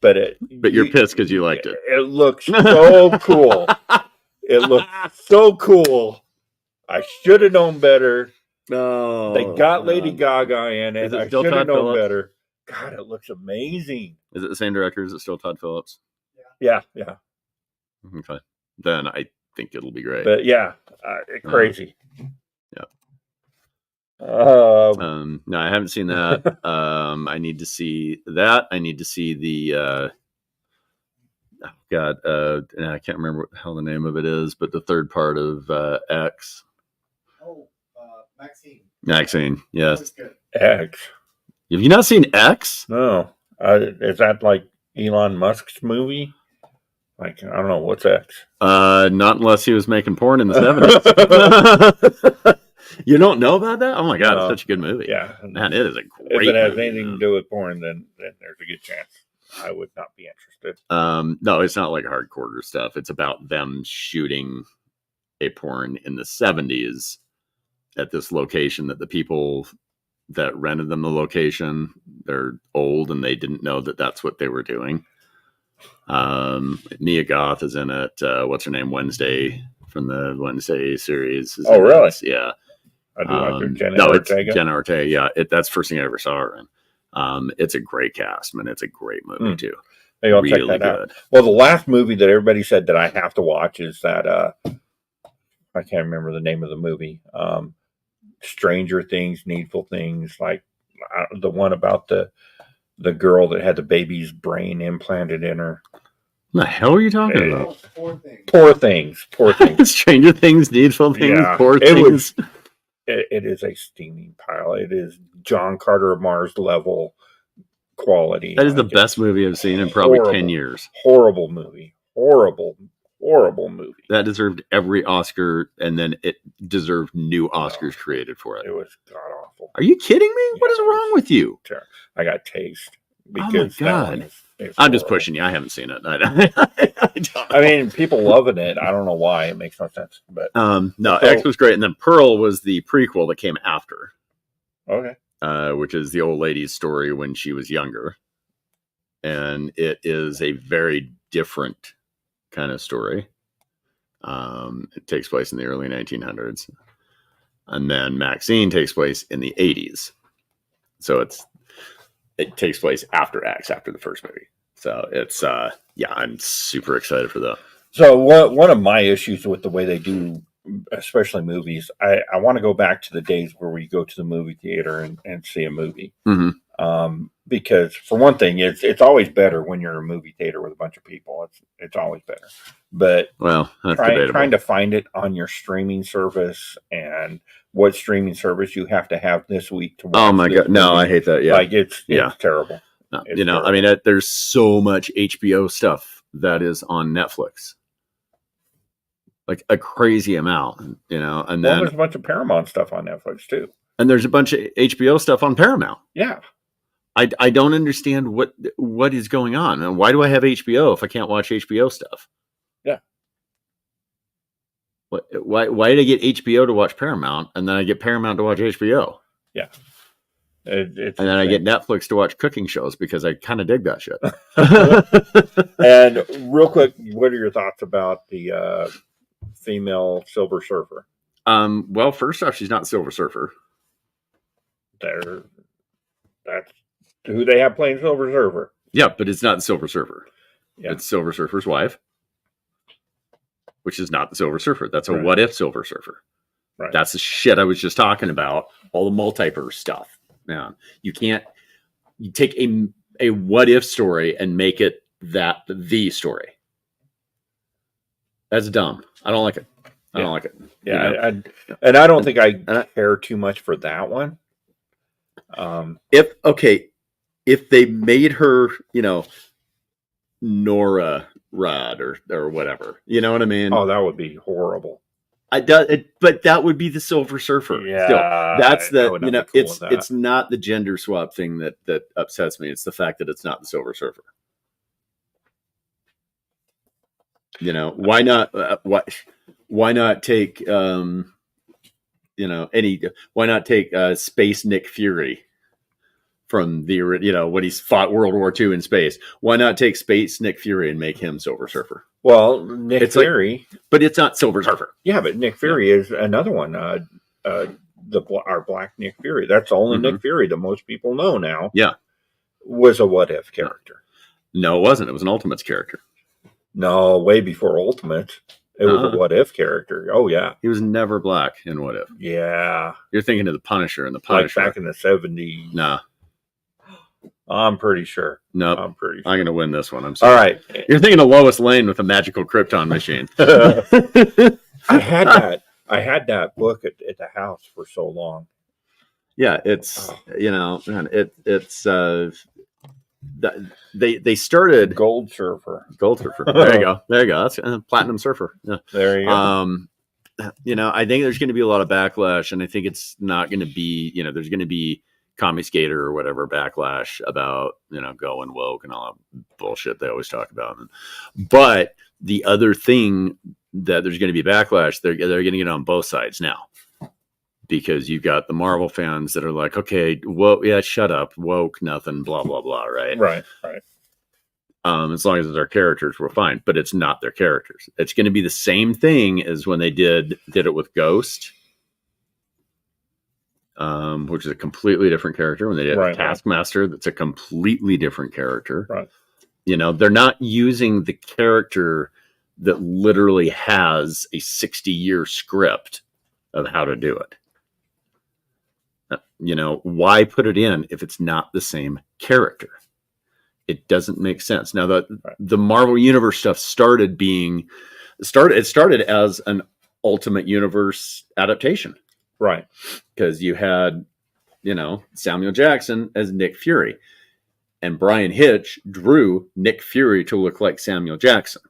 But you're pissed because you liked it. It looks so cool. It looks so cool. I should have known better. No. They got Lady Gaga in it. I should have known better. God, it looks amazing. Is it the same director? Is it still Todd Phillips? Yeah. Okay. Then I think it'll be great. But yeah, crazy. No, I haven't seen that. I need to see that. I need to see the I can't remember what the hell the name of it is, but the third part of X. Maxine, yes. X. Have you not seen X? No. Is that like Elon Musk's movie? Like, I don't know. What's X? Not unless he was making porn in the 70s. You don't know about that? Oh my God, it's such a good movie. Yeah. Man, it is a great movie. If it has anything to do with porn, then there's a good chance I would not be interested. No, it's not like hardcore stuff. It's about them shooting a porn in the 70s at this location that the people that rented them the location, they're old and they didn't know that that's what they were doing. Mia Goth is in it. What's her name? Wednesday from the Wednesday series. Oh, really? Yeah. I do like her. Jenna Ortega. It's Jenna Ortega. Yeah. That's the first thing I ever saw her in. It's a great cast, man. It's a great movie too. Maybe I'll check that out. Well, the last movie that everybody said that I have to watch is that, I can't remember the name of the movie. Stranger Things, Needful Things, like the one about the girl that had the baby's brain implanted in her. What the hell are you talking about? Poor things. Stranger Things, Needful Things, Poor Things. it is a steaming pile. It is John Carter of Mars level quality. That is the Like, best movie I've seen in probably 10 horrible. years. Horrible movie. Horrible movie. That deserved every Oscar, and then it deserved new Oscars created for it. It was god awful. Are you kidding me? What is Yeah. wrong with you? I got taste my because God. is I'm just horrible. pushing you. I haven't seen it. I don't. I mean, people loving it. I don't know why. It makes no sense. But no, So- X was great, and then Pearl was the prequel that came after, okay. which is the old lady's story when she was younger, and it is a very different kind of story. It takes place in the early 1900s, and then Maxine takes place in the 80s. So it takes place after X, after the first movie. So it's I'm super excited for that. So one of my issues with the way they do, especially movies, I want to go back to the days where we go to the movie theater and see a movie. Mm-hmm. Because for one thing, it's always better when you're in a movie theater with a bunch of people. It's always better. But Well, that's debatable. trying to find it on your streaming service and what streaming service you have to have this week to watch. Oh my this God! No, movie. I hate that. Yeah, Like it's Yeah. terrible. No, it's you know, I mean, there's so much HBO stuff that is on Netflix, like a crazy amount. You know, and Well, then there's a bunch of Paramount stuff on Netflix too. and there's a bunch of HBO stuff on Paramount. Yeah. I don't understand what is going on, and why do I have HBO if I can't watch HBO stuff? Yeah. Why did I get HBO to watch Paramount, and then I get Paramount to watch HBO, It's and then I get Netflix to watch cooking shows because I kind of dig that shit. And real quick, what are your thoughts about the female Silver Surfer? Well, first off, she's not Silver Surfer. That's who they have playing Silver Surfer. Yeah, but it's not the Silver Surfer. Yeah. It's Silver Surfer's wife, which is not the Silver Surfer. That's a Right. what if Silver Surfer. Right. That's the shit I was just talking about. All the multiverse stuff. Man, you take a what if story and make it the story. That's dumb. I don't like it. I don't like it. Yeah, You know? and I don't think I And I- care too much for that one. If they made her, Nora Rod or whatever, you know what I mean? Oh, that would be horrible. But that would be the Silver Surfer. Yeah, Still, that's I would not be cool with that. it's not the gender swap thing that upsets me. It's the fact that it's not the Silver Surfer. Why not? Why not take why not take Space Nick Fury from the when he's fought World War II in space? Why not take Space Nick Fury and make him Silver Surfer? Well, Nick It's like- Fury. But it's not Silver Surfer. Yeah, but Nick Fury is another one. Our Black Nick Fury. That's the only Mhm. Nick Fury that most people know now. Yeah. Was a what if character. No, it wasn't. It was an Ultimates character. No, way before Ultimate. It was Uh-huh. a what if character. Oh yeah, He was never black in What If. yeah. You're thinking of the Punisher, and the Like Punisher. back in the 70s. Nah, I'm pretty sure. nope. I'm pretty sure. I'm gonna win this one. I'm All sorry. right. You're thinking of Lois Lane with a magical Krypton machine. I had that book at the house for so long. Yeah, it's Oh. man, it's they started Gold Surfer. Gold Surfer. There you go. That's Platinum Surfer. Yeah. There you go. I think there's going to be a lot of backlash, and I think it's not going to be, there's going to be Commie Skater or whatever backlash about, going woke and all that bullshit they always talk about. But the other thing that there's going to be backlash, they're getting it on both sides now. Because you've got the Marvel fans that are like, okay, well, yeah, shut up, woke, nothing, blah, blah, blah, right? Right. As long as it's their characters, we're fine. But it's not their characters. It's going to be the same thing as when they did it with Ghost, which is a completely different character. When they did Right, Taskmaster, that's a completely different character. Right. They're not using the character that literally has a 60-year script of how to do it. Why put it in if it's not the same character? It doesn't make sense. Now, the Marvel Universe stuff started as an Ultimate Universe adaptation. Right. because you had, Samuel Jackson as Nick Fury, and Brian Hitch drew Nick Fury to look like Samuel Jackson.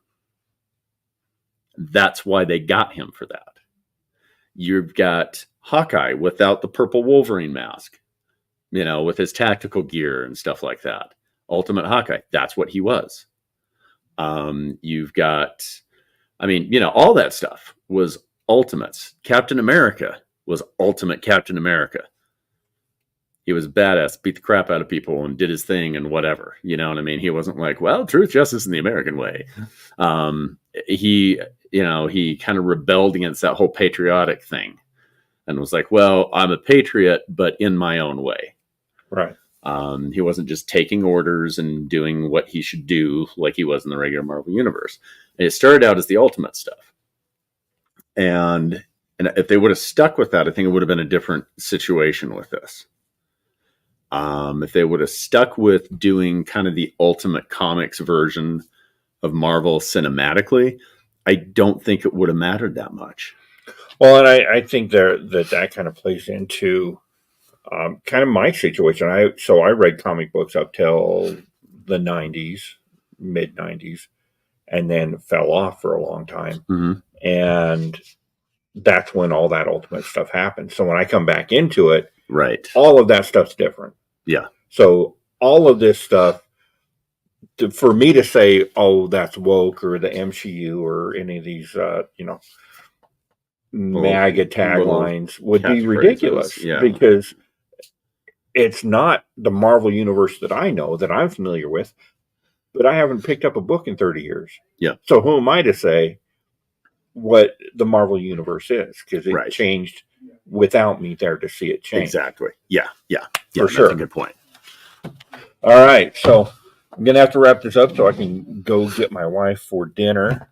That's why they got him for that. You've got Hawkeye without the purple Wolverine mask, with his tactical gear and stuff like that. Ultimate Hawkeye, that's what he was. You've got, all that stuff was Ultimates. Captain America was Ultimate Captain America. He was badass, beat the crap out of people and did his thing and whatever. You know what I mean? He wasn't like, well, truth, justice, and the American way. He kind of rebelled against that whole patriotic thing and was like, well, I'm a patriot, but in my own way. Right. He wasn't just taking orders and doing what he should do like he was in the regular Marvel universe. And it started out as the Ultimate stuff. And if they would have stuck with that, I think it would have been a different situation with this. If they would have stuck with doing kind of the Ultimate Comics version of Marvel cinematically, I don't think it would have mattered that much. Well, and I think that kind of plays into kind of my situation. I read comic books up till the 90s, mid 90s, and then fell off for a long time. Mm-hmm. And that's when all that Ultimate stuff happened. So when I come back into it, right, all of that stuff's different. Yeah. So all of this stuff, for me to say, oh, that's woke or the MCU or any of these, MAGA taglines would be ridiculous. Yeah. Because it's not the Marvel universe that I know, that I'm familiar with, but I haven't picked up a book in 30 years. Yeah. So who am I to say what the Marvel universe is? Because it changed without me there to see it change. Exactly. Yeah. For sure. That's a good point. All right. So I'm going to have to wrap this up so I can go get my wife for dinner.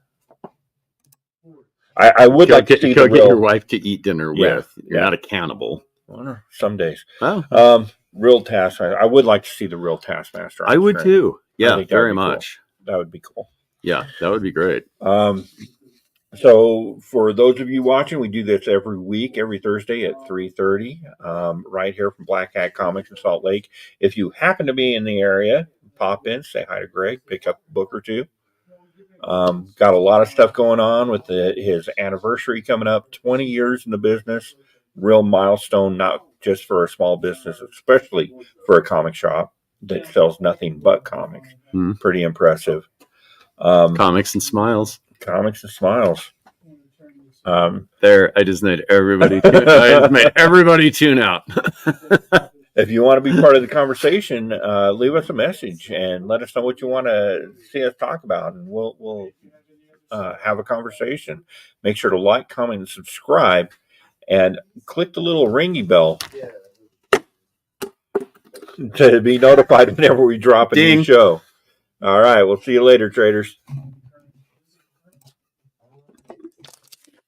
I would like to see get your wife to eat dinner with. You're not a cannibal. Well, some days. Oh. Real Taskmaster. I would like to see the real Taskmaster. I would too. Yeah, very much. Cool. That would be cool. Yeah, that would be great. So for those of you watching, we do this every week, every Thursday at 3:30, right here from Black Hat Comics in Salt Lake. If you happen to be in the area, pop in, say hi to Greg, pick up a book or two. Got a lot of stuff going on with his anniversary coming up, 20 years in the business, real milestone, not just for a small business, especially for a comic shop that sells nothing but comics. Pretty impressive. Comics and smiles. Comics and smiles. There, I just made everybody tune out. If you want to be part of the conversation, leave us a message and let us know what you want to see us talk about, and we'll have a conversation. Make sure to like, comment, and subscribe, and click the little ringy bell to be notified whenever we drop a new show. All right, we'll see you later, traders.